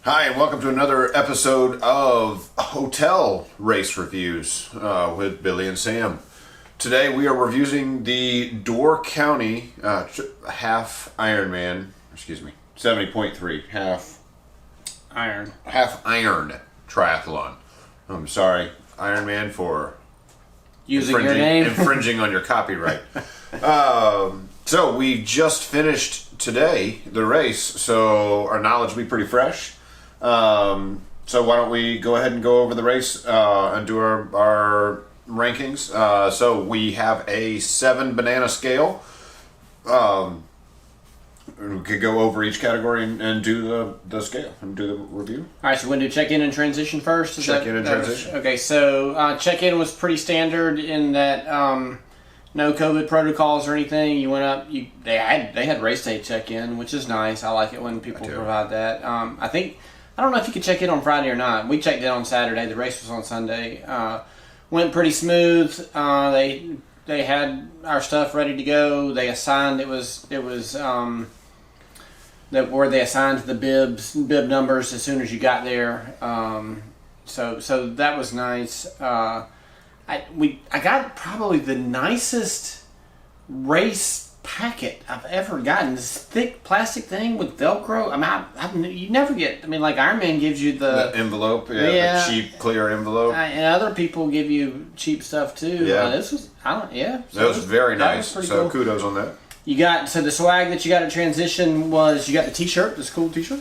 Hi, and welcome to another episode of Hotel Race Reviews with Billy and Sam. Today we are reviewing the Door County half Ironman, 70.3 half iron triathlon. I'm sorry, Ironman, for using your name, infringing on your copyright. So we just finished today the race, so our knowledge will be pretty fresh. So why don't we go ahead and go over the race and do our rankings. So we have a 7 banana scale. We could go over each category and do the scale and do the review. All right, so we're going to do check-in and transition first? Check-in and transition. Okay, so check-in was pretty standard in that no COVID protocols or anything. You went up, they had race day check-in, which is nice. I like it when people provide that. I don't know if you could check in on Friday or not. We checked in on Saturday. The race was on Sunday. Went pretty smooth. They had our stuff ready to go. They assigned they assigned the bib numbers as soon as you got there. So that was nice. I got probably the nicest race packet I've ever gotten. This thick plastic thing with Velcro. You never get. Like Ironman gives you the envelope, the cheap clear envelope, and other people give you cheap stuff too. This was, that was very nice. Was so cool. Kudos on that. You got the swag that you got at transition was you got the T-shirt, this cool T-shirt.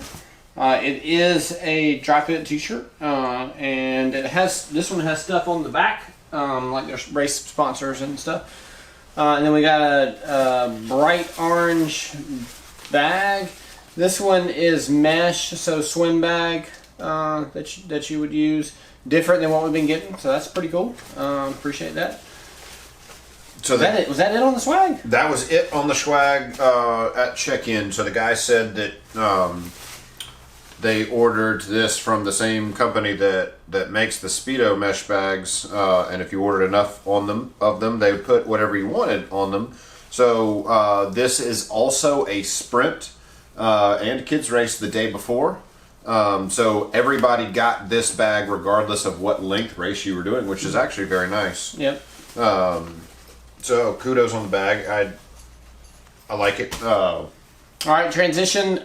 It is a dry fit T-shirt, and this one has stuff on the back, like there's race sponsors and stuff. And then we got a bright orange bag. This one is mesh, so swim bag that you would use. Different than what we've been getting, so that's pretty cool. Appreciate that. So was that it on the swag? That was it on the swag at check-in. So the guy said that they ordered this from the same company that makes the Speedo mesh bags, and if you ordered enough of them, they would put whatever you wanted on them. So this is also a sprint and kids race the day before. So everybody got this bag regardless of what length race you were doing, which is actually very nice. Yep. So kudos on the bag. I like it. All right, transition.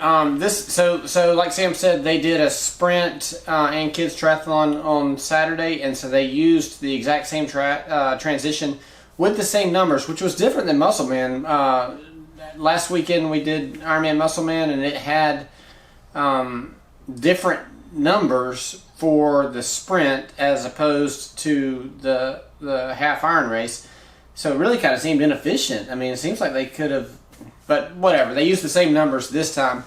So like Sam said, they did a sprint and kids triathlon on Saturday, and so they used the exact same transition with the same numbers, which was different than Muscle Man. Last weekend we did Ironman Muscle Man, and it had different numbers for the sprint as opposed to the half iron race. So it really kind of seemed inefficient. It seems like they could have. But whatever, they used the same numbers this time.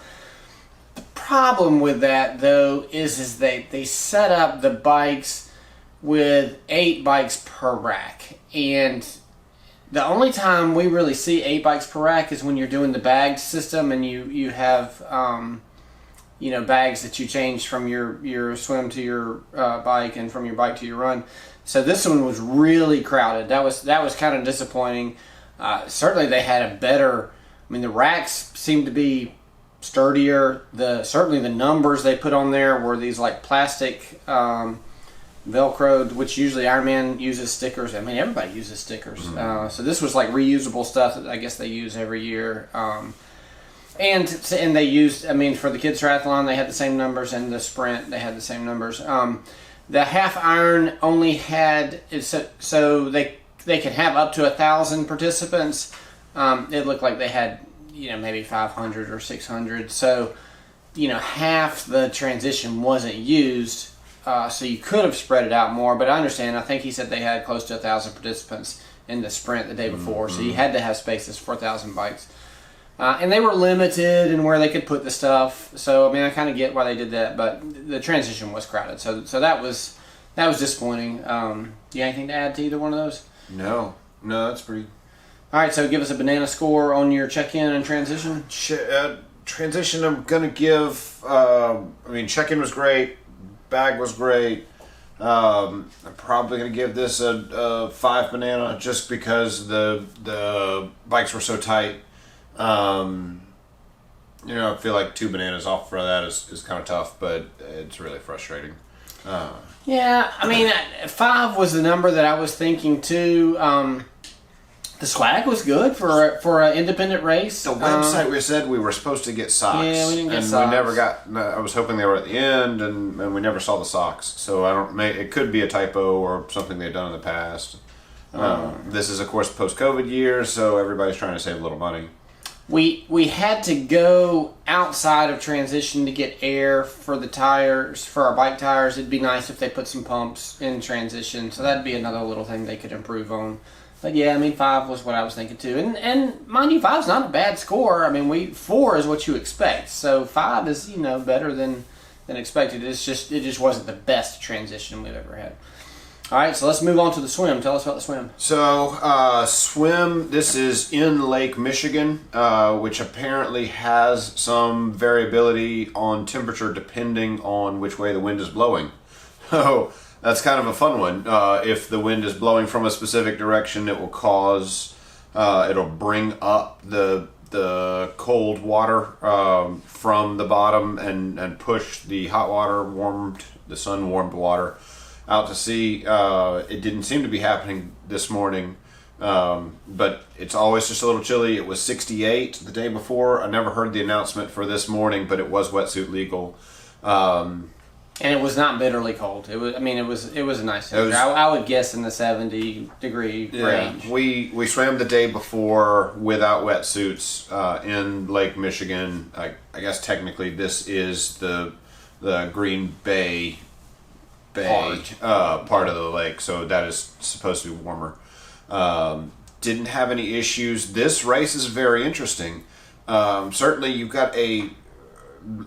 The problem with that, though, is they set up the bikes with 8 bikes per rack. And the only time we really see 8 bikes per rack is when you're doing the bagged system and you have bags that you change from your swim to your bike and from your bike to your run. So this one was really crowded. That was kind of disappointing. Certainly they had a better... the racks seemed to be sturdier. Certainly the numbers they put on there were these like plastic Velcroed, which usually Ironman uses stickers. Everybody uses stickers. Mm-hmm. So this was like reusable stuff that I guess they use every year. And they used, for the kids triathlon, they had the same numbers, and the sprint, they had the same numbers. The half iron only had, so they can have up to 1,000 participants. It looked like they had, maybe 500 or 600. So, half the transition wasn't used. So you could have spread it out more. But I understand. I think he said they had close to 1,000 participants in the sprint the day before. Mm-hmm. So you had to have spaces for 1,000 bikes. And they were limited in where they could put the stuff. So, I kind of get why they did that. But the transition was crowded. So that was disappointing. Do you have anything to add to either one of those? No, that's pretty... All right, so give us a banana score on your check-in and transition. Transition, I'm going to give... check-in was great. Bag was great. I'm probably going to give this a 5 banana just because the bikes were so tight. I feel like 2 bananas off for that is kind of tough, but it's really frustrating. Yeah, I mean, 5 was the number that I was thinking too. The swag was good for an independent race. The website we said we were supposed to get socks. Yeah, we didn't get and socks. We never got. I was hoping they were at the end, and we never saw the socks. So I don't. It could be a typo or something they've done in the past. This is of course post-COVID year, so everybody's trying to save a little money. We had to go outside of transition to get air for the tires, for our bike tires. It'd be nice if they put some pumps in transition, so that'd be another little thing they could improve on. But yeah, I mean, 5 was what I was thinking too. And mind you, 5's not a bad score. I mean, 4 is what you expect. So 5 is, better than expected. It just wasn't the best transition we've ever had. All right, so let's move on to the swim. Tell us about the swim. So, swim, this is in Lake Michigan, which apparently has some variability on temperature depending on which way the wind is blowing. So, that's kind of a fun one. If the wind is blowing from a specific direction, it will cause, it'll bring up the cold water from the bottom and push the hot water, the sun warmed water out to sea. It didn't seem to be happening this morning, but it's always just a little chilly. It was 68 the day before. I never heard the announcement for this morning, but it was wetsuit legal. And it was not bitterly cold. It was a nice temperature. I would guess in the 70-degree range. We swam the day before without wetsuits in Lake Michigan. I guess technically this is the Green Bay part of the lake, so that is supposed to be warmer. Didn't have any issues. This race is very interesting. Certainly you've got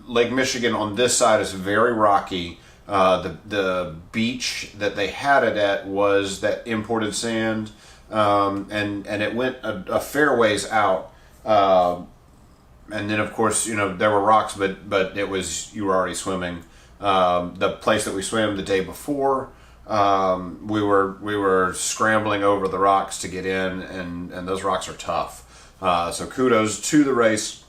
Lake Michigan on this side is very rocky. The beach that they had it at was that imported sand, and it went a fair ways out. And then of course there were rocks, but you were already swimming. The place that we swam the day before, we were scrambling over the rocks to get in, and those rocks are tough. So kudos to the race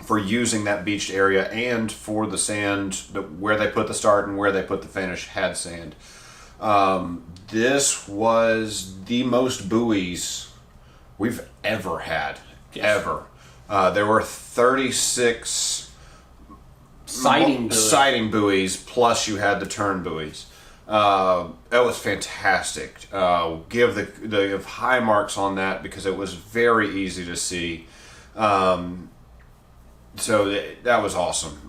for using that beached area, and for the sand, where they put the start and where they put the finish had sand. This was the most buoys we've ever had. Yes. Ever. There were 36 sighting buoys, plus you had the turn buoys. That was fantastic. Give high marks on that because it was very easy to see. So that was awesome.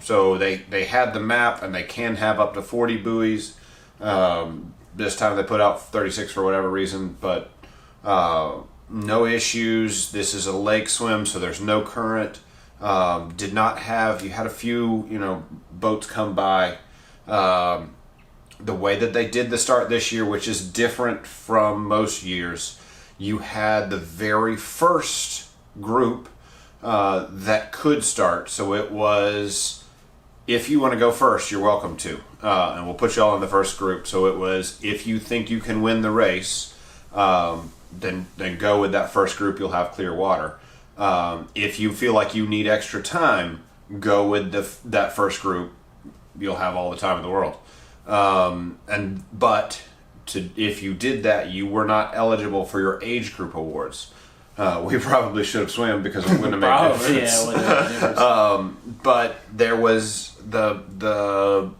So they had the map, and they can have up to 40 buoys. This time they put out 36 for whatever reason, but no issues. This is a lake swim, so there's no current. You had a few, boats come by. The way that they did the start this year, which is different from most years, you had the very first group that could start. So it was, if you want to go first, you're welcome to. And we'll put you all in the first group. So it was, if you think you can win the race, then go with that first group. You'll have clear water. If you feel like you need extra time, go with that first group. You'll have all the time in the world. If you did that, you were not eligible for your age group awards. We probably should have swam because it wouldn't have made a difference. Yeah, it wouldn't have made a difference. But there was the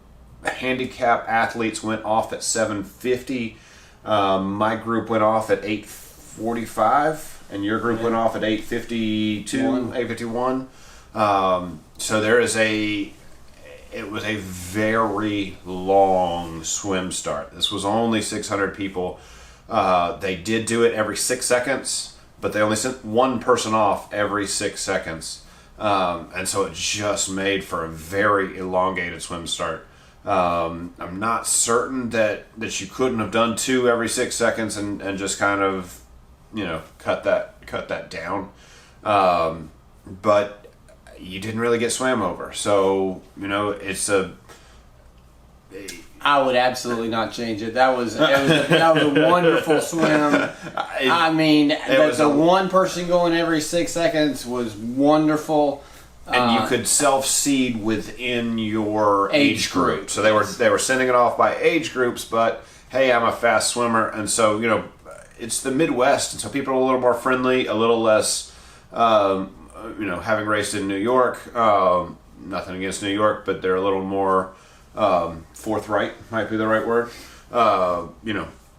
handicap athletes went off at 7:50. My group went off at 8:45, and your group went off at 8:51. So it was a very long swim start. This was only 600 people. They did do it every 6 seconds, but they only sent one person off every 6 seconds. And so it just made for a very elongated swim start. I'm not certain that you couldn't have done 2 every 6 seconds and just kind of, cut that down. But you didn't really get swam over. So, I would absolutely not change it. That was a wonderful swim. The one person going every 6 seconds was wonderful. And you could self-seed within your age group. So they were sending it off by age groups, but hey, I'm a fast swimmer, and so it's the Midwest, and so people are a little more friendly, a little less, having raced in New York. Nothing against New York, but they're a little more forthright, might be the right word.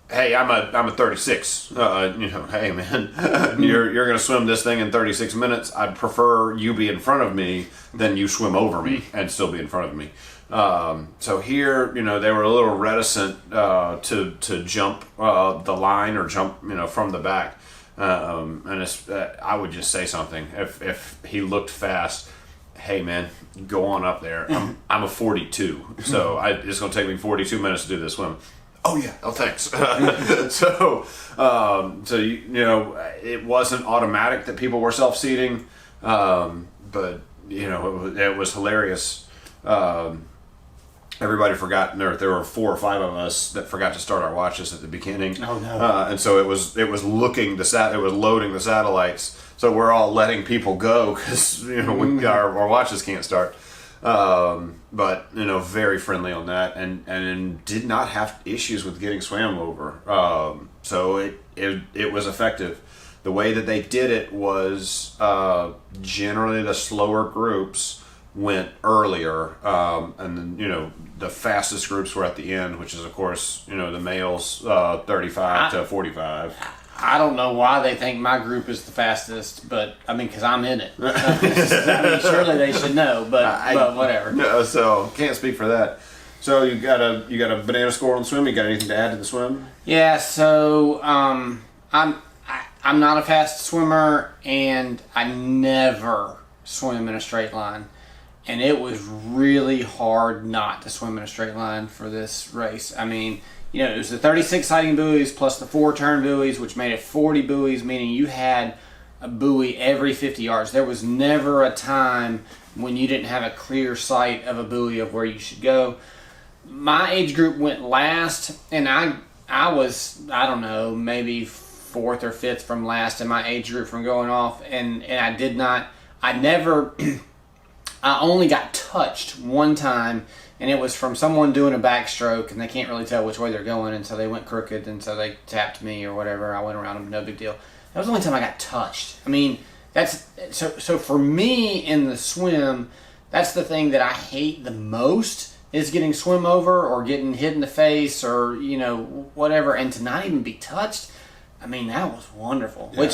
Hey, I'm a 36. Hey man, you're gonna swim this thing in 36 minutes. I'd prefer you be in front of me than you swim over me and still be in front of me. So here, they were a little reticent to jump the line or jump, from the back. And I would just say something if he looked fast. Hey man, go on up there. I'm a 42, so it's gonna take me 42 minutes to do this swim. Oh yeah. Oh thanks. It wasn't automatic that people were self-seating, but it was hilarious. Everybody forgot. There were 4 or 5 of us that forgot to start our watches at the beginning. Oh no! And so it was loading the satellites. So we're all letting people go because our watches can't start. But very friendly on that, and did not have issues with getting swam over. So it was effective. The way that they did it was generally the slower groups went earlier, and then the fastest groups were at the end, which is of course the males 35 to 45. I don't know why they think my group is the fastest, but because I'm in it. Surely they should know, but whatever. No, so can't speak for that. So you got a banana score on the swim. You got anything to add to the swim? Yeah. So I'm not a fast swimmer, and I never swim in a straight line. And it was really hard not to swim in a straight line for this race. It was the 36 sighting buoys plus the 4 turn buoys, which made it 40 buoys, meaning you had a buoy every 50 yards. There was never a time when you didn't have a clear sight of a buoy of where you should go. My age group went last, and I was, I don't know, maybe 4th or 5th from last in my age group from going off, and I only got touched one time, and it was from someone doing a backstroke, and they can't really tell which way they're going, and so they went crooked, and so they tapped me or whatever. I went around them, no big deal. That was the only time I got touched. That's so for me in the swim, that's the thing that I hate the most is getting swim over or getting hit in the face or whatever, and to not even be touched. That was wonderful. Yeah.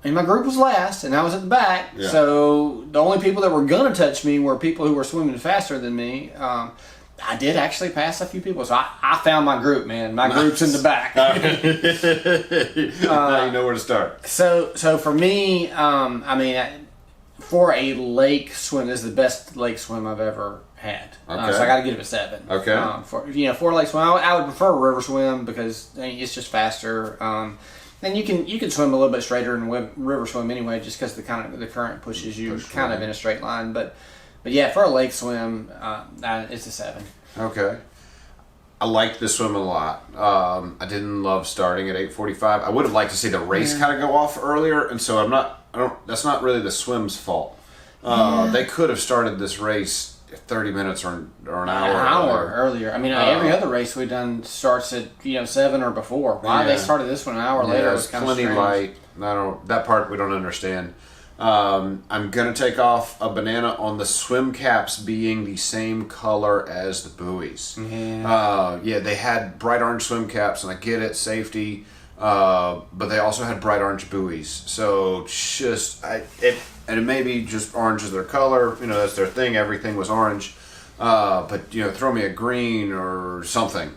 My group was last, and I was at the back, so the only people that were going to touch me were people who were swimming faster than me. I did actually pass a few people, so I found my group, man. My group's in the back. Now you know where to start. So for me, for a lake swim, this is the best lake swim I've ever had. Okay. So I got to give it a 7. Okay. For a lake swim, I would prefer a river swim because it's just faster. And you can swim a little bit straighter in river swim anyway, just because the current pushes you kind of in a straight line. But yeah, for a lake swim, it's a 7. Okay. I liked the swim a lot. I didn't love starting at 8:45. I would have liked to see the race kind of go off earlier, and so that's not really the swim's fault. They could have started this race 30 minutes or an hour earlier. Every other race we've done starts at 7 or before. Why they started this one an hour later was kind of strange. Plenty light. That part we don't understand. I'm gonna take off a banana on the swim caps being the same color as the buoys. They had bright orange swim caps, and I get it, safety, but they also had bright orange buoys. So and it may be just orange is their color, that's their thing. Everything was orange, but throw me a green or something.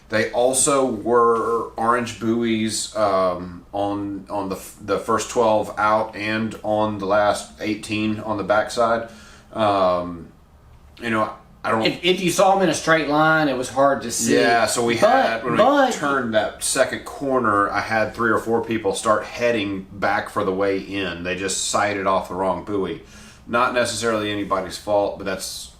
They also were orange buoys on the first 12 out and on the last 18 on the backside. I don't. If you saw them in a straight line, it was hard to see. Yeah, so we turned that second corner, I had 3 or 4 people start heading back for the way in. They just sighted off the wrong buoy. Not necessarily anybody's fault, but that's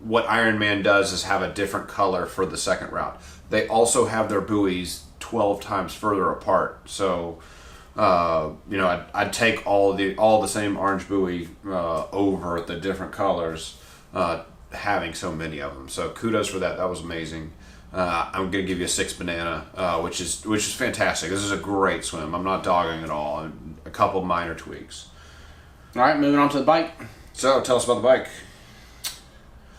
what Ironman does, is have a different color for the second route. They also have their buoys 12 times further apart. So I'd take all the same orange buoy over the different colors, having so many of them. So kudos for that. That was amazing. I'm gonna give you a 6 banana, which is fantastic. This is a great swim. I'm not dogging at all. A couple minor tweaks. All right, moving on to the bike. So tell us about the bike.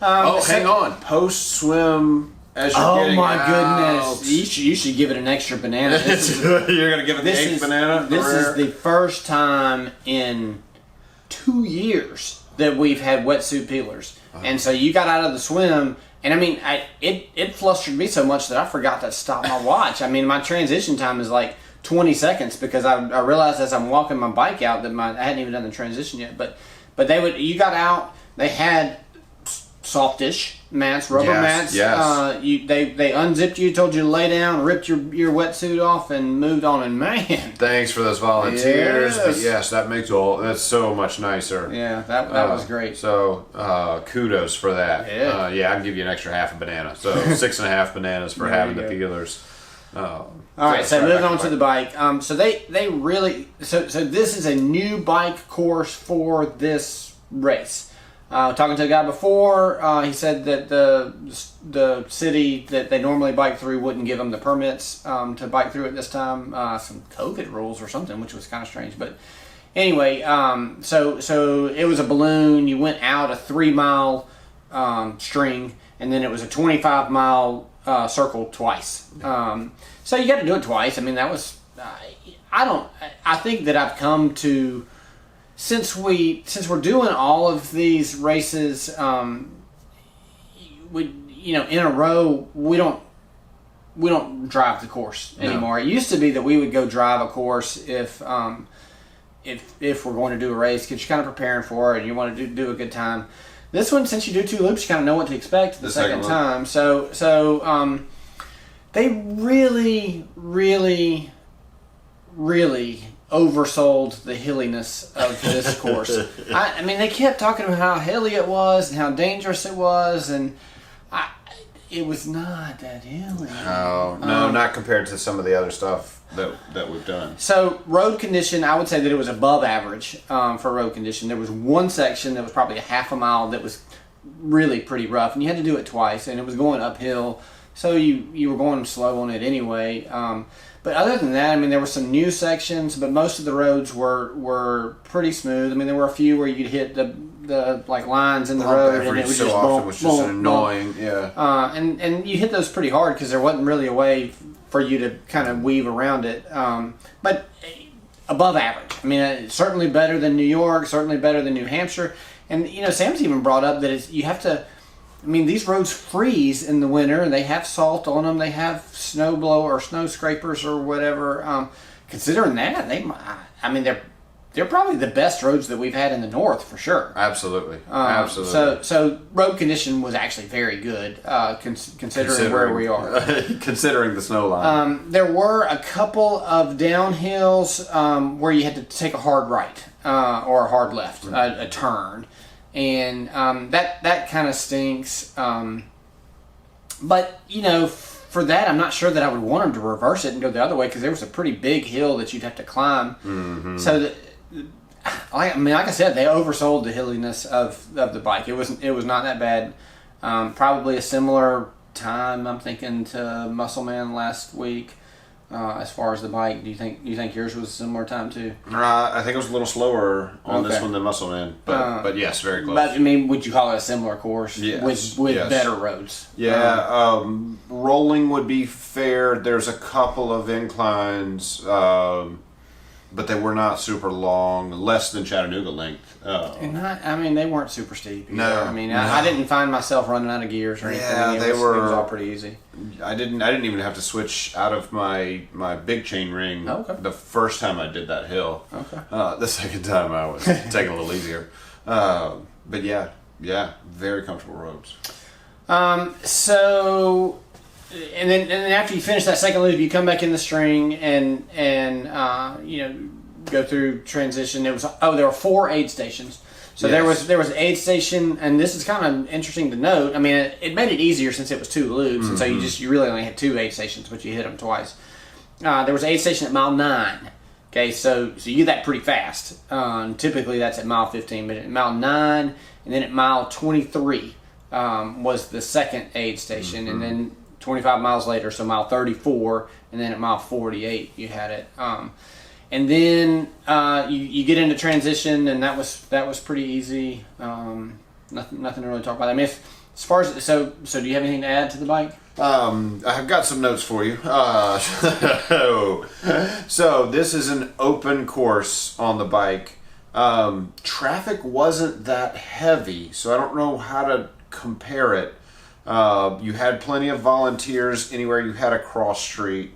Hang on. Post swim. As you're getting goodness! You should give it an extra banana. You're gonna give it the 8th banana. This is the first time in 2 years that we've had wetsuit peelers, and so you got out of the swim. And I mean, it flustered me so much that I forgot to stop my watch. I mean, my transition time is like 20 seconds because I realized as I'm walking my bike out that I hadn't even done the transition yet. But you got out, they had softish mats, rubber mats. Yes. They unzipped you, told you to lay down, ripped your wetsuit off, and moved on. And man, thanks for those volunteers. Yes. But yes, that's so much nicer. Yeah, that was great. So kudos for that. Yeah. I'd give you an extra half a banana. So 6.5 bananas for having the peelers. All right, so moving on to the bike. So they really so this is a new bike course for this race. Talking to a guy before, he said that the city that they normally bike through wouldn't give them the permits to bike through it this time. Some COVID rules or something, which was kind of strange. But anyway, so it was a balloon. You went out a 3-mile string, and then it was a 25-mile circle twice. So you got to do it twice. I mean, that was I think that I've come to. Since we're doing all of these races, in a row, we don't drive the course anymore. It used to be that we would go drive a course if we're going to do a race because you're kind of preparing for it and you want to do a good time. This one, since you do 2 loops, you kind of know what to expect the second time. So they really, really, really oversold the hilliness of this course. I mean, they kept talking about how hilly it was and how dangerous it was, and it was not that hilly. No, not compared to some of the other stuff that we've done. So road condition, I would say that it was above average for road condition. There was one section that was probably a half a mile that was really pretty rough, and you had to do it twice, and it was going uphill, so you were going slow on it anyway. But other than that, I mean, there were some new sections, but most of the roads were pretty smooth. I mean, there were a few where you'd hit the like lines in the road, and it was so just often bump, was just annoying. Bump. Yeah. And you hit those pretty hard because there wasn't really a way for you to kind of weave around it. But above average. I mean, certainly better than New York, certainly better than New Hampshire. And Sam's even brought up that you have to. I mean, these roads freeze in the winter, and they have salt on them. They have snow blow or snow scrapers or whatever. Considering that, they're probably the best roads that we've had in the north for sure. Absolutely, absolutely. So road condition was actually very good considering where we are. Considering the snow line. There were a couple of downhills where you had to take a hard right or a hard left, a turn. And that kind of stinks. But, for that, I'm not sure that I would want them to reverse it and go the other way because there was a pretty big hill that you'd have to climb. Mm-hmm. So, like I said, they oversold the hilliness of the bike. It was not that bad. Probably a similar time, I'm thinking, to Muscle Man last week. As far as the bike, do you think yours was a similar time too? I think it was a little slower on this one than Muscle Man, but yes, very close. But I mean, would you call it a similar course with yes. better roads? Yeah, rolling would be fair. There's a couple of inclines, but they were not super long, less than Chattanooga length. And they weren't super steep either. No, I mean, I didn't find myself running out of gears or anything. Yeah, it was all pretty easy. I didn't even have to switch out of my big chain ring the first time I did that hill. Okay. The second time I was taking a little easier. But yeah, very comfortable roads. So, and then after you finish that second loop, you come back in the string and go through transition. There were 4 aid stations. So yes. there was an aid station, and this is kind of interesting to note. I mean, it made it easier since it was 2 loops, and so you really only had 2 aid stations, but you hit them twice. There was an aid station at mile 9, Okay, so you get that pretty fast. Typically that's at mile 15, but at mile 9 and then at mile 23 was the second aid station, and then 25 miles later, so mile 34, and then at mile 48 you had it. And then you get into transition, and that was pretty easy. Nothing to really talk about. I mean, as far as so do you have anything to add to the bike? I've got some notes for you. So this is an open course on the bike. Traffic wasn't that heavy, so I don't know how to compare it. You had plenty of volunteers anywhere you had a cross street,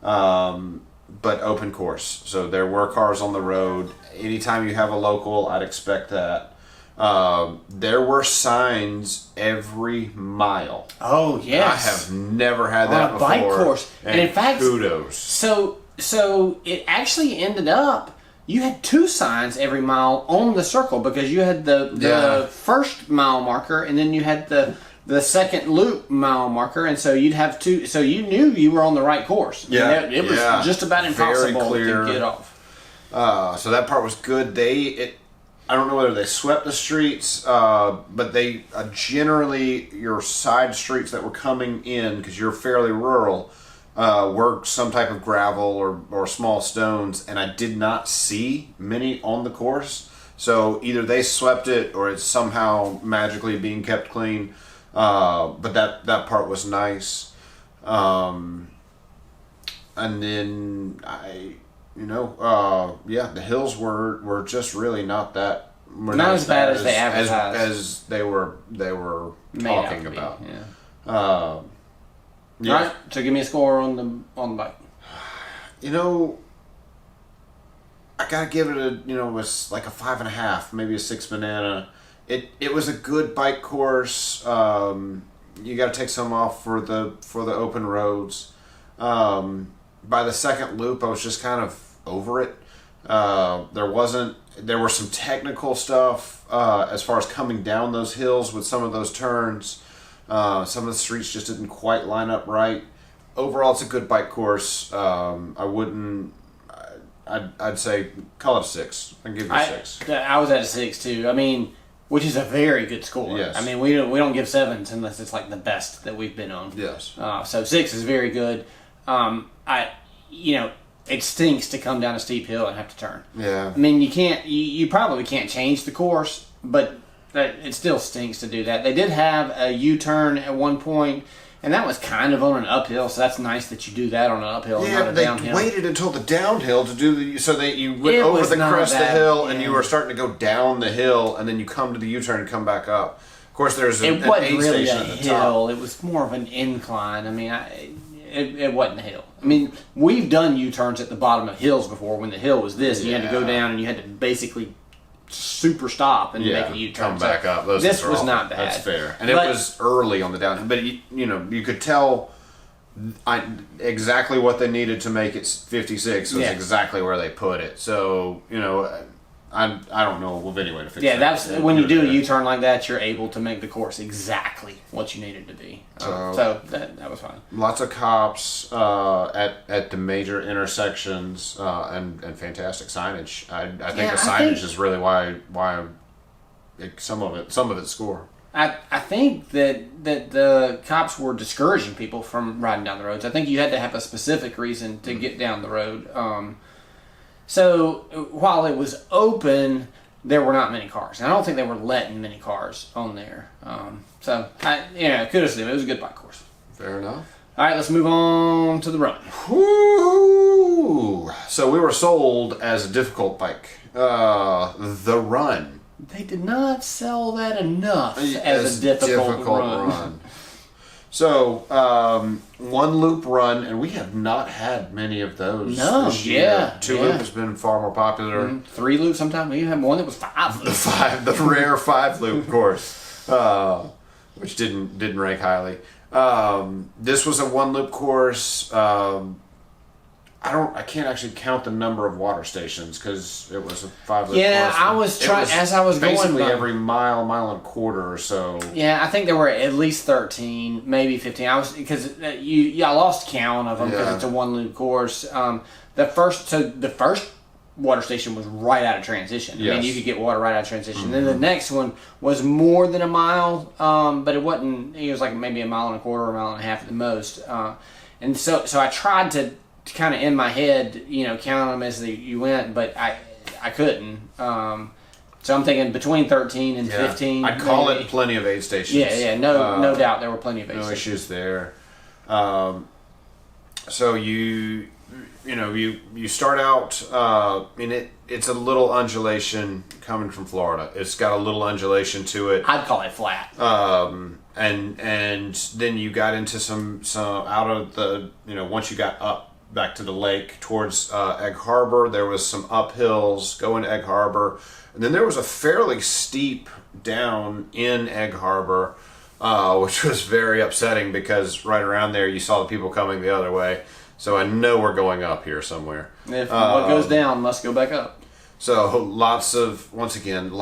but open course. So there were cars on the road. Anytime you have a local, I'd expect that. There were signs every mile. Oh yes, I have never had that on a before. bike course, and in fact, kudos. So it actually ended up you had 2 signs every mile on the circle, because you had the first mile marker, and then you had the second loop mile marker, and so you'd have 2. So you knew you were on the right course. Yeah, it was just about impossible to get off. So that part was good. I don't know whether they swept the streets, but they generally, your side streets that were coming in, because you're fairly rural, were some type of gravel or small stones, and I did not see many on the course. So either they swept it or it's somehow magically being kept clean. But that part was nice. And then the hills were just really not as bad as they advertised, as they were talking about. All right, so give me a score on the bike. I gotta give it it was like a 5.5, maybe a 6 banana. It was a good bike course. You got to take some off for the open roads. By the second loop, I was just kind of over it. There were some technical stuff as far as coming down those hills with some of those turns. Some of the streets just didn't quite line up right. Overall, it's a good bike course. I'd say call it a 6. I'd give you a 6. I was at a 6 too. I mean, which is a very good score. Yes. I mean, we don't give 7s unless it's like the best that we've been on. Yes. So 6 is very good. It stinks to come down a steep hill and have to turn. Yeah. I mean, you probably can't change the course, but it still stinks to do that. They did have a U-turn at one point, and that was kind of on an uphill, so that's nice that you do that on an uphill and not a downhill. Yeah, they waited until the downhill to do so that you went over the crest of the hill, and you were starting to go down the hill, and then you come to the U-turn and come back up. Of course, there's an aid station at the top. It was more of an incline. I mean, it wasn't a hill. I mean, we've done U-turns at the bottom of hills before when the hill was this, and you had to go down and you had to basically super stop and make a U-turn. Come back up. This was not bad. That's fair. And it was early on the downhill, but you could tell exactly what they needed to make it 56 was exactly where they put it. So, I don't know of any way to fix that. Yeah, that's when you do a U-turn like that, you're able to make the course exactly what you need it to be. So that was fine. Lots of cops at the major intersections and fantastic signage. I think the signage is really why some of it score. I think that the cops were discouraging people from riding down the roads. I think you had to have a specific reason to get down the road. So while it was open, there were not many cars. And I don't think they were letting many cars on there. Kudos to them. It was a good bike course. Fair enough. All right, let's move on to the run. Woo! So we were sold as a difficult bike. The run. They did not sell that enough as a difficult run. So, one loop run, and we have not had many of those this year. Two loop has been far more popular. 3 loop sometimes. We even had one that was 5 loop. The rare 5 loop course, which didn't rank highly. This was a 1 loop course. I can't actually count the number of water stations because it was a 5 loop course. Yeah, I was trying as I was going. Basically every mile and a quarter or so. Yeah, I think there were at least 13, maybe 15. I lost count of them because it's a 1 loop course. The first water station was right out of transition. I mean, Yes. you could get water right out of transition. Then the next one was more than a mile, but it wasn't. It was like maybe a mile and a quarter, a mile and a half at the most. And so I tried to kind of in my head, count them as you went, but I couldn't. So I'm thinking between 13 and 15. I'd call maybe. it plenty of aid stations. Yeah, no doubt there were plenty of aid No stations. issues there. So you start out. It's a little undulation coming from Florida. It's got a little undulation to it. I'd call it flat. And then you got into some out of the once you got up back to the lake towards Egg Harbor, there was some uphills going to Egg Harbor, and then there was a fairly steep down in Egg Harbor, which was very upsetting because right around there you saw the people coming the other way. So I know we're going up here somewhere. If what goes down must go back up. So lots of volunteers,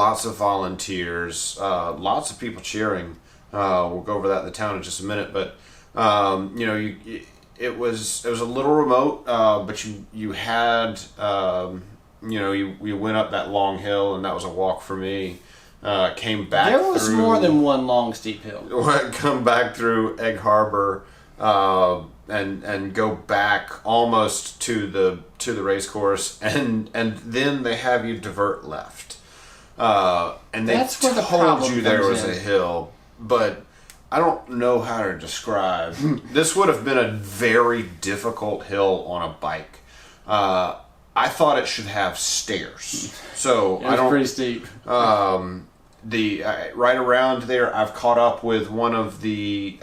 lots of people cheering. We'll go over that in the town in just a minute, but it was a little remote, but you had you went up that long hill, and that was a walk for me. Came back. There was more than one long steep hill. Come back through Egg Harbor, and go back almost to the race course, and then they have you divert left, and they That's where the told problem you there comes was in. a hill, but I don't know how to describe. This would have been a very difficult hill on a bike. I thought it should have stairs, so It was pretty steep. Right around there, I've caught up with one of the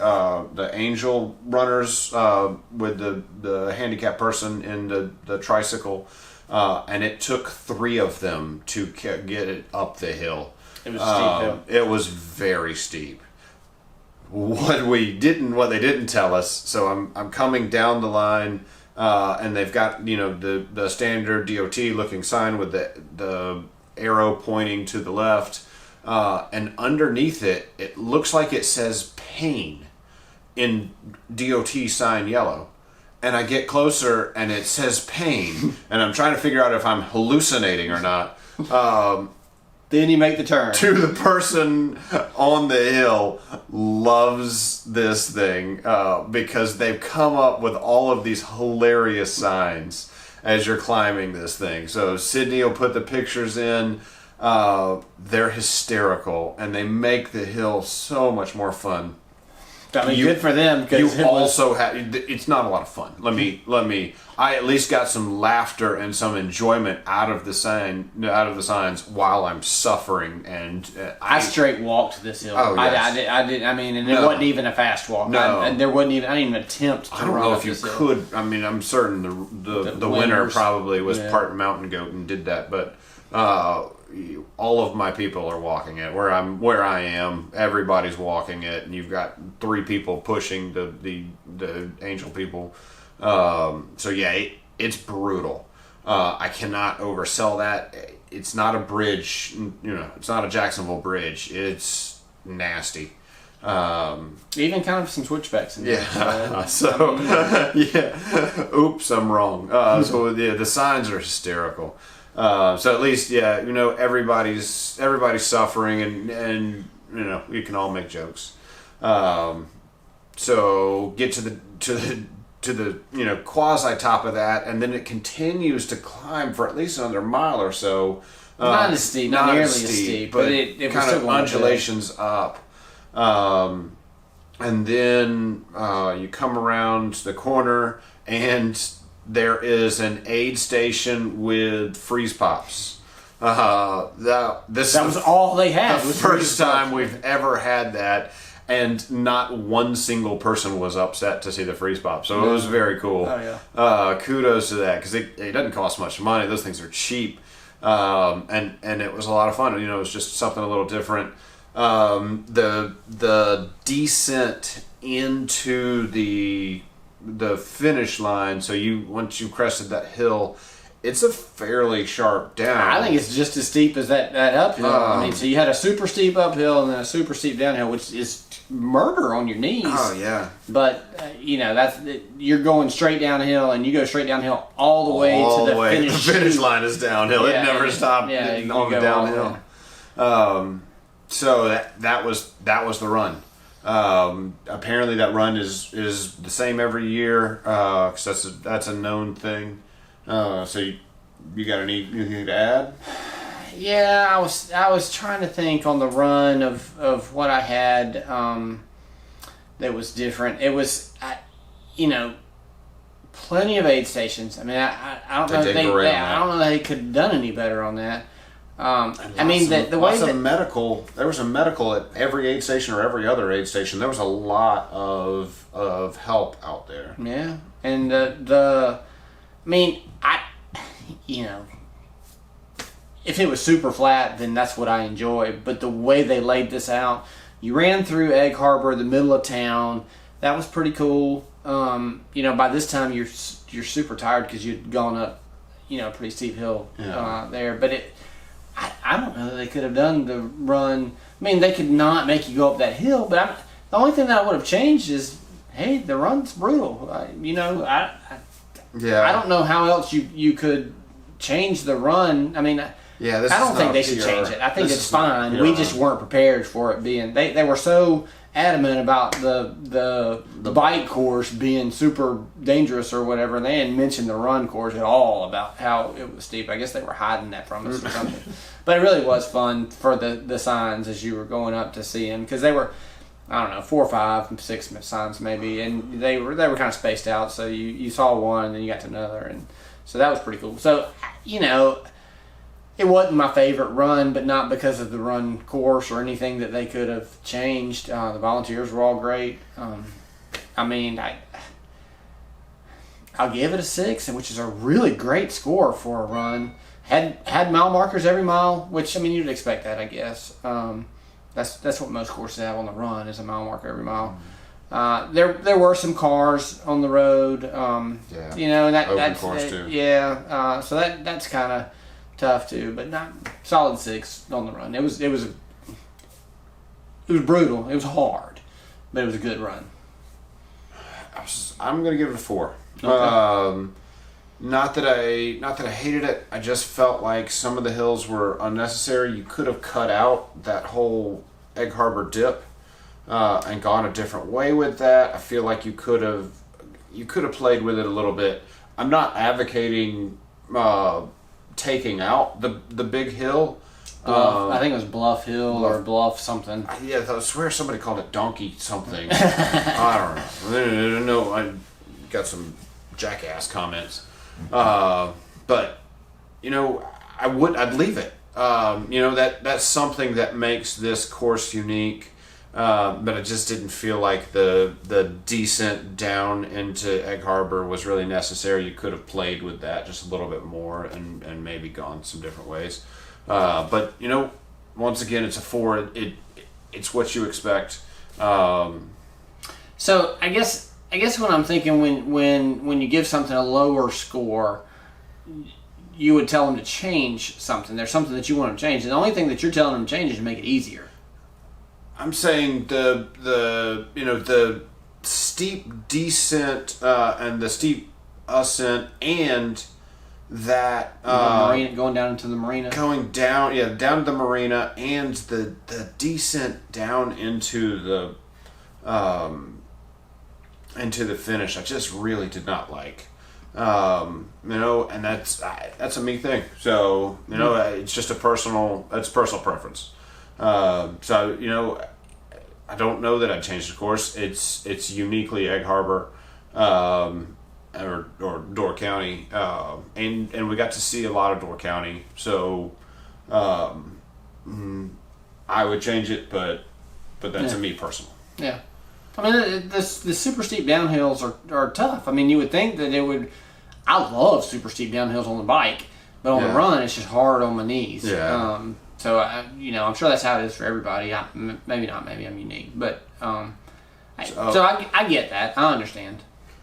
angel runners with the handicapped person in the tricycle, and it took 3 of them to get it up the hill. It was a steep hill. It was very steep. What they didn't tell us. So I'm coming down the line, and they've got the standard DOT looking sign with the arrow pointing to the left. And underneath it, it looks like it says pain in DOT sign yellow. And I get closer and it says pain. And I'm trying to figure out if I'm hallucinating or not. Then you make the turn. To the person on the hill loves this thing because they've come up with all of these hilarious signs as you're climbing this thing. So Sydney will put the pictures in. They're hysterical, and they make the hill so much more fun. I mean, good for them. You also have. It's not a lot of fun. Let me. I at least got some laughter and some enjoyment out of the signs while I'm suffering. And I straight walked this hill. Oh, yes. I did. I mean, and it wasn't even a fast walk. No. There wasn't even. I didn't even attempt to I don't run know up if you this hill. could. I mean, I'm certain the winner winners. probably was Yeah. part mountain goat and did that, but. All of my people are walking it. Where I am, everybody's walking it, and you've got 3 people pushing the angel people. So yeah, it's brutal. I cannot oversell that. It's not a bridge. It's not a Jacksonville bridge. It's nasty. Even kind of some switchbacks in there. Yeah. Yeah. Oops, I'm wrong. So yeah, the signs are hysterical. So at least, everybody's suffering, and you can all make jokes. So get to the quasi top of that, and then it continues to climb for at least another mile or so. Not as steep, not nearly as steep, but it was kind still of going undulations up. And then you come around the corner, and there is an aid station with freeze pops. That was all they had. The was first freeze time pops. we've ever had that, and not one single person was upset to see the freeze pop. So it was very cool. Oh, yeah. Kudos to that, because it doesn't cost much money. Those things are cheap, and it was a lot of fun. It was just something a little different. The descent into the finish line. So once you crested that hill, it's a fairly sharp down. I think it's just as steep as that uphill. I mean, so you had a super steep uphill and then a super steep downhill, which is murder on your knees. Oh yeah. But you're going straight downhill, and you go straight downhill all the way to the finish. The finish line is downhill. Yeah, it never stopped on the downhill. So that was the run. Apparently that run is the same every year, because that's a known thing. So you got anything to add? Yeah, I was trying to think on the run of what I had that was different. It was plenty of aid stations. I mean, I don't know. I don't know that they could have done any better on that. I mean, the way that medical, there was a medical at every aid station or every other aid station. There was a lot of help out there. Yeah, and if it was super flat, then that's what I enjoy. But the way they laid this out, you ran through Egg Harbor, the middle of town. That was pretty cool. By this time you're super tired because you'd gone up, a pretty steep hill there. But I don't know that they could have done the run. I mean, they could not make you go up that hill. But the only thing that I would have changed is, hey, the run's brutal. I don't know how else you could change the run. I mean. Yeah, I don't think they should change it. I think it's fine. We just weren't prepared for it being. They were so adamant about the bike course being super dangerous or whatever, and they didn't mention the run course at all about how it was steep. I guess they were hiding that from us or something. But it really was fun for the signs as you were going up to see them, because they were, I don't know, 4, 5, 6 signs maybe, and they were kind of spaced out. So you saw one and then you got to another, and so that was pretty cool. So it wasn't my favorite run, but not because of the run course or anything that they could have changed. The volunteers were all great. I'll give it a 6, which is a really great score for a run. Had mile markers every mile, which, you'd expect that, I guess. That's what most courses have on the run, is a mile marker every mile. There were some cars on the road. And that's course too. Yeah. So that's kind of tough too, but not solid 6 on the run. It was brutal. It was hard, but it was a good run. I'm gonna give it a 4. Okay. Not that I hated it. I just felt like some of the hills were unnecessary. You could have cut out that whole Egg Harbor dip and gone a different way with that. I feel like you could have played with it a little bit. I'm not advocating taking out the big hill. I think it was Bluff Hill or Bluff something. Yeah, I swear somebody called it Donkey something. I don't know. I got some jackass comments. But I'd leave it. That's something that makes this course unique. But I just didn't feel like the descent down into Egg Harbor was really necessary. You could have played with that just a little bit more and maybe gone some different ways. But once again, it's a 4. It's what you expect. So I guess what I'm thinking, when you give something a lower score, you would tell them to change something. There's something that you want to change, and the only thing that you're telling them to change is to make it easier. I'm saying the steep descent and the steep ascent, and that marina, going down into the marina, down to the marina, and the descent down into the finish. I just really did not like. And that's a me thing. So it's just personal preference. So I don't know that I'd change the course. It's uniquely Egg Harbor, or Door County, and we got to see a lot of Door County. So I would change it, but that's a me personal. Yeah. The super steep downhills are tough. You would think that it would. I love super steep downhills on the bike, but on the run, it's just hard on my knees. Yeah. So I'm sure that's how it is for everybody. Maybe not. Maybe I'm unique, but I get that. I understand.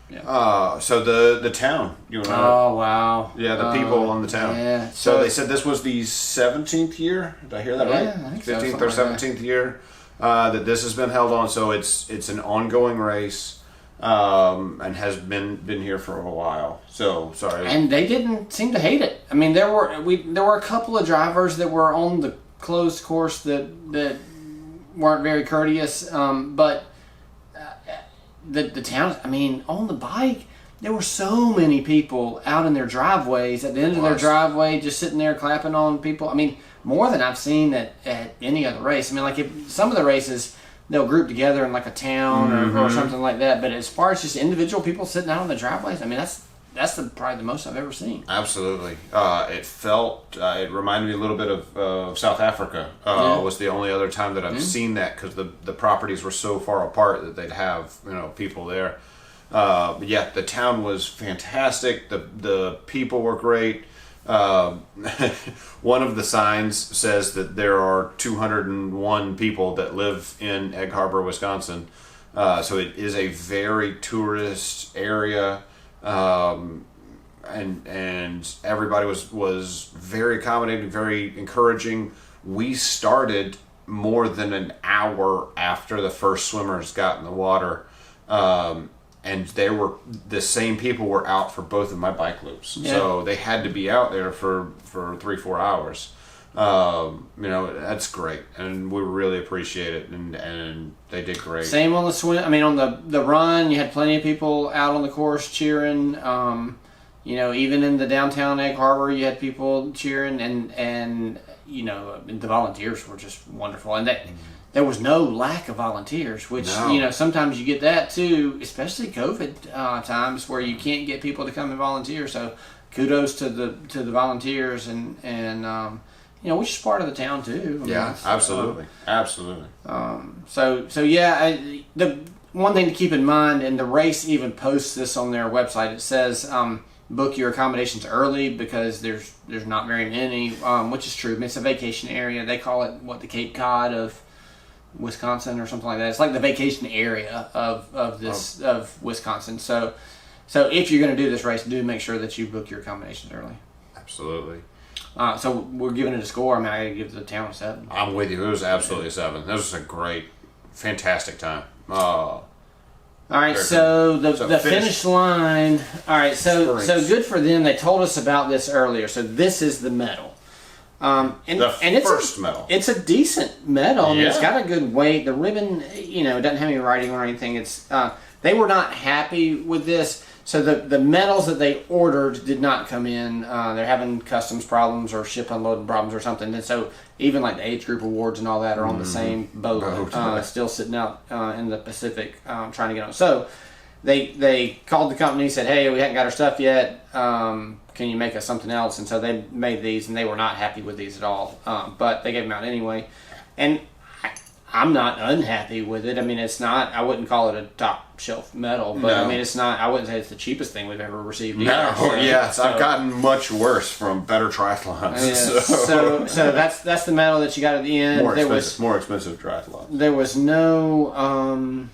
Yeah. So the town. Oh wow. Yeah, the people on the town. Yeah. So they said this was the 17th year. Did I hear that right? I think 15th or 17th year. that this has been held on. So it's an ongoing race, and has been here for a while. So sorry. And they didn't seem to hate it. I mean, there were a couple of drivers that were on the closed course that weren't very courteous, but the town. I mean, on the bike, there were so many people out in their driveways at the end of their driveway, just sitting there clapping on people. I mean, more than I've seen at any other race. I mean, like if some of the races, they'll group together in like a town or something like that. But as far as just individual people sitting out on the driveways, I mean, that's probably the most I've ever seen. Absolutely. It reminded me a little bit of South Africa. Was the only other time that I've seen that, because the properties were so far apart that they'd have people there. But yeah, the town was fantastic. The people were great. One of the signs says that there are 201 people that live in Egg Harbor, Wisconsin. So it is a very tourist area. And everybody was very accommodating, very encouraging. We started more than an hour after the first swimmers got in the water. And the same people were out for both of my bike loops. Yeah. So they had to be out there for 3-4 hours. That's great. And we really appreciate it. And they did great. Same on the swim. I mean, on the run, you had plenty of people out on the course cheering. Even in the downtown Egg Harbor, you had people cheering. And the volunteers were just wonderful. And there was no lack of volunteers, which, sometimes you get that too, especially COVID times where you can't get people to come and volunteer. So kudos to the volunteers and we're just part of the town too. Absolutely. Absolutely. The one thing to keep in mind, and the race even posts this on their website, it says, book your accommodations early because there's not very many, which is true. I mean, it's a vacation area. They call it the Cape Cod of Wisconsin or something like that. It's like the vacation area of Wisconsin. So if you're going to do this race, do make sure that you book your accommodations early. Absolutely. So we're giving it a score. I mean, I got to give the town a 7. I'm with you. It was absolutely a 7. This was a great, fantastic time. All right, so the finish line. All right, so good for them. They told us about this earlier. So this is the medal. It's first medal. It's a decent medal. I mean, it's got a good weight. The ribbon, it doesn't have any writing or anything. It's they were not happy with this. So the medals that they ordered did not come in. They're having customs problems or ship unloading problems or something. And so even like the age group awards and all that are on the same boat. Still sitting out in the Pacific trying to get on. So they called the company, said, hey, we haven't got our stuff yet. Can you make us something else? And so they made these, and they were not happy with these at all. But they gave them out anyway. And I'm not unhappy with it. I mean, it's not, I wouldn't call it a top shelf medal, but I mean, it's not, I wouldn't say it's the cheapest thing we've ever received either. I've gotten much worse from better triathlons. Yeah, so that's the medal that you got at the end. More expensive triathlons. There was no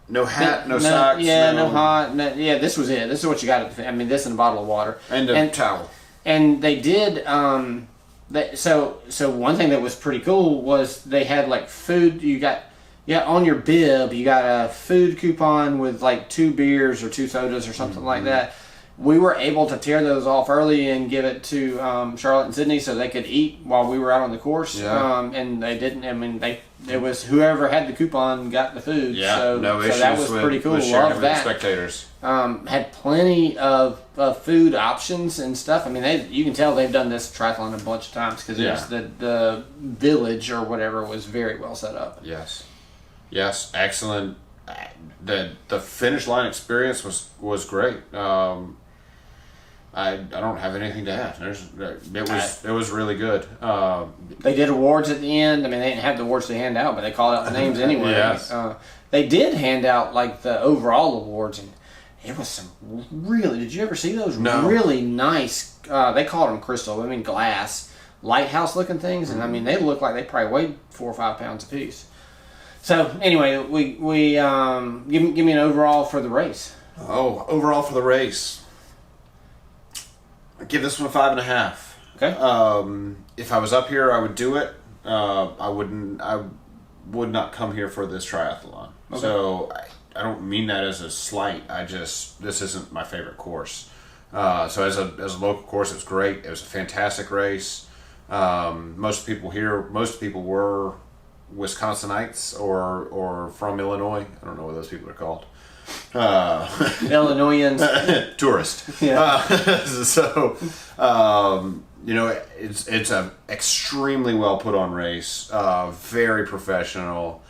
no hat, no socks. No hat. This was it. This is what you got. I mean, this and a bottle of water and a towel. And they did. So one thing that was pretty cool was they had like food. You got on your bib. You got a food coupon with like 2 beers or 2 sodas or something like that. We were able to tear those off early and give it to Charlotte and Sydney so they could eat while we were out on the course. And they didn't. I mean, it was whoever had the coupon got the food. Yeah, so that was pretty cool. Love that. Spectators had plenty of food options and stuff. I mean, you can tell they've done this triathlon a bunch of times because the village or whatever was very well set up. Yes, excellent. The finish line experience was great. I don't have anything to add. It was really good. They did awards at the end. I mean, they didn't have the awards to hand out, but they called out the names anyway. Yes. They did hand out like the overall awards, and it was some really. Did you ever see those? No. Really nice. They called them crystal. I mean, glass lighthouse looking things, and I mean they look like they probably weighed 4 or 5 pounds apiece. So anyway, we give me an overall for the race. Oh, overall for the race. I give this one a 5.5. Okay. If I was up here, I would do it. I wouldn't. I would not come here for this triathlon. Okay. So I don't mean that as a slight. This isn't my favorite course. So as a local course, it was great. It was a fantastic race. Most people were Wisconsinites or from Illinois. I don't know what those people are called. Illinoisans. Tourist. Yeah. It's a extremely well put on race. Very professional.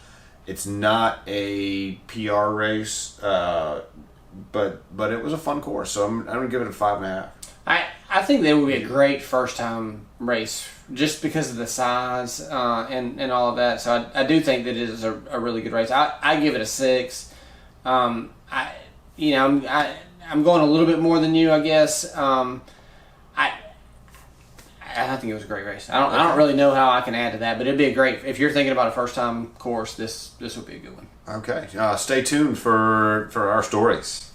It's not a PR race, but it was a fun course. So I'm gonna give it a 5.5. I think that would be a great first time race just because of the size and all of that. So I do think that it is a really good race. I give it a 6. I'm going a little bit more than you, I guess. I think it was a great race. I don't really know how I can add to that, but it'd be a great, if you're thinking about a first time course, this would be a good one. Okay. Stay tuned for our stories.